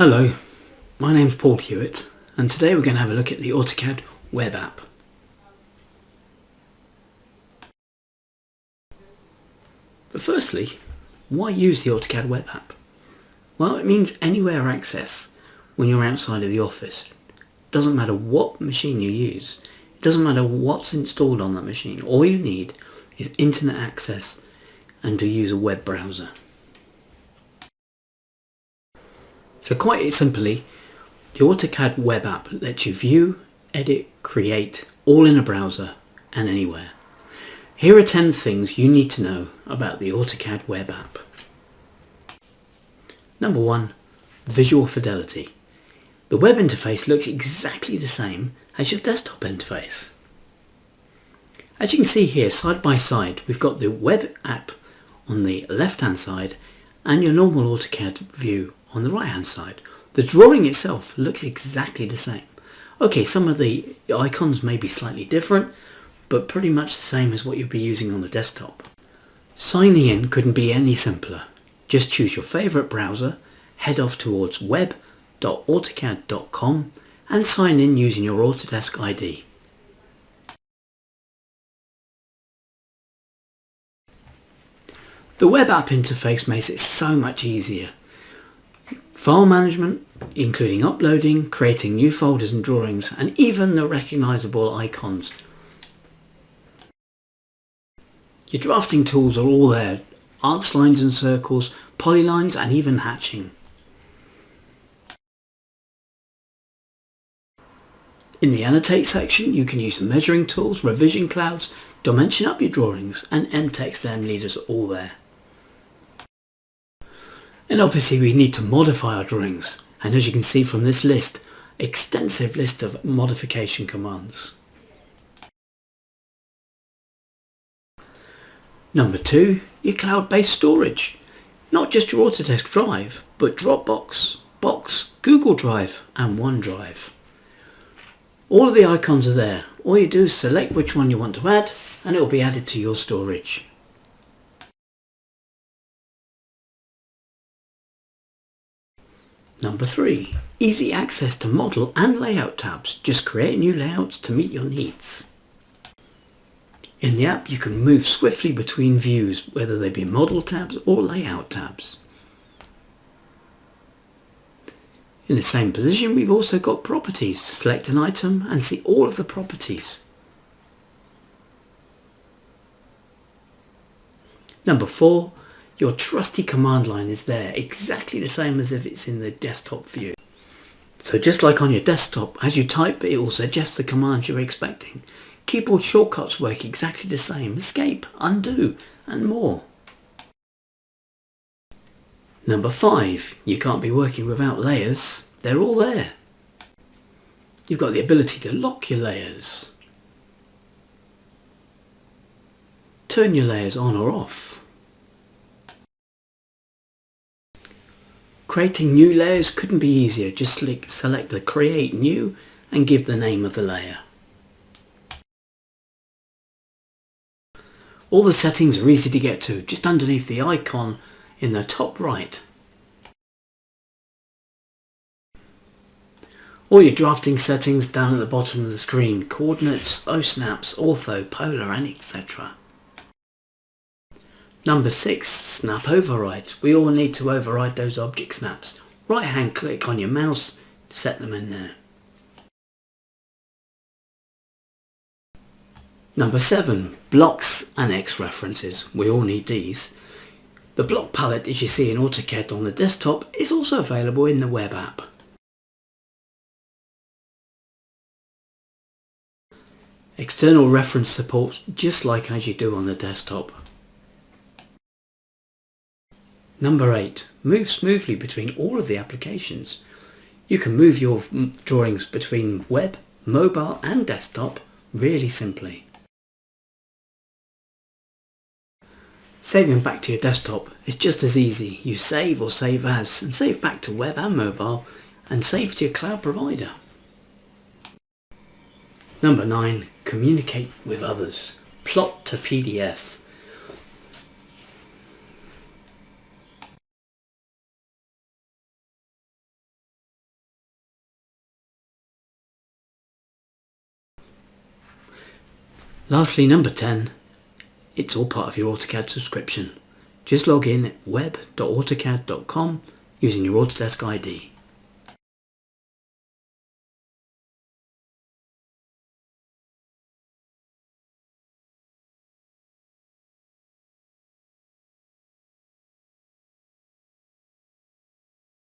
Hello, my name's Paul Hewitt, and today we're going to have a look at the AutoCAD Web App. But firstly, why use the AutoCAD Web App? Well, it means anywhere access when you're outside of the office. Doesn't matter what machine you use, it doesn't matter what's installed on that machine. All you need is internet access and to use a web browser. So quite simply, the AutoCAD Web App lets you view, edit, create, all in a browser and anywhere. Here are 10 things you need to know about the AutoCAD Web App. Number 1, visual fidelity. The web interface looks exactly the same as your desktop interface. As you can see here, side by side, we've got the Web App on the left-hand side and your normal AutoCAD view on the right-hand side. The drawing itself looks exactly the same. Okay, some of the icons may be slightly different, but pretty much the same as what you'll be using on the desktop. Signing in couldn't be any simpler. Just choose your favourite browser, head off towards web.autocad.com and sign in using your Autodesk ID. The web app interface makes it so much easier. File management, including uploading, creating new folders and drawings, and even the recognisable icons. Your drafting tools are all there. Arcs, lines and circles, polylines and even hatching. In the annotate section you can use the measuring tools, revision clouds, dimension up your drawings and end text and leaders all there. And obviously we need to modify our drawings, and as you can see from this list, extensive list of modification commands. Number 2, your cloud-based storage. Not just your Autodesk Drive, but Dropbox, Box, Google Drive and OneDrive. All of the icons are there. All you do is select which one you want to add and it will be added to your storage. Number 3, easy access to model and layout tabs. Just create new layouts to meet your needs. In the app you can move swiftly between views, whether they be model tabs or layout tabs. In the same position we've also got properties. Select an item and see all of the properties. Number 4, your trusty command line is there, exactly the same as if it's in the desktop view. So just like on your desktop, as you type it will suggest the commands you're expecting. Keyboard shortcuts work exactly the same. Escape, undo and more. Number 5, you can't be working without layers. They're all there. You've got the ability to lock your layers. Turn your layers on or off. Creating new layers couldn't be easier. Just select the Create New and give the name of the layer. All the settings are easy to get to, just underneath the icon in the top right. All your drafting settings down at the bottom of the screen. Coordinates, O-snaps, ortho, polar and etc. Number 6, snap overrides. We all need to override those object snaps. Right hand click on your mouse, set them in there. Number 7, blocks and X references. We all need these. The block palette, as you see in AutoCAD on the desktop, is also available in the web app. External reference support, just like as you do on the desktop. Number 8, move smoothly between all of the applications. You can move your drawings between web, mobile and desktop really simply. Saving back to your desktop is just as easy. You save or save as and save back to web and mobile and save to your cloud provider. Number 9, communicate with others. Plot to PDF. Lastly, number 10, it's all part of your AutoCAD subscription. Just log in at web.autocad.com using your Autodesk ID.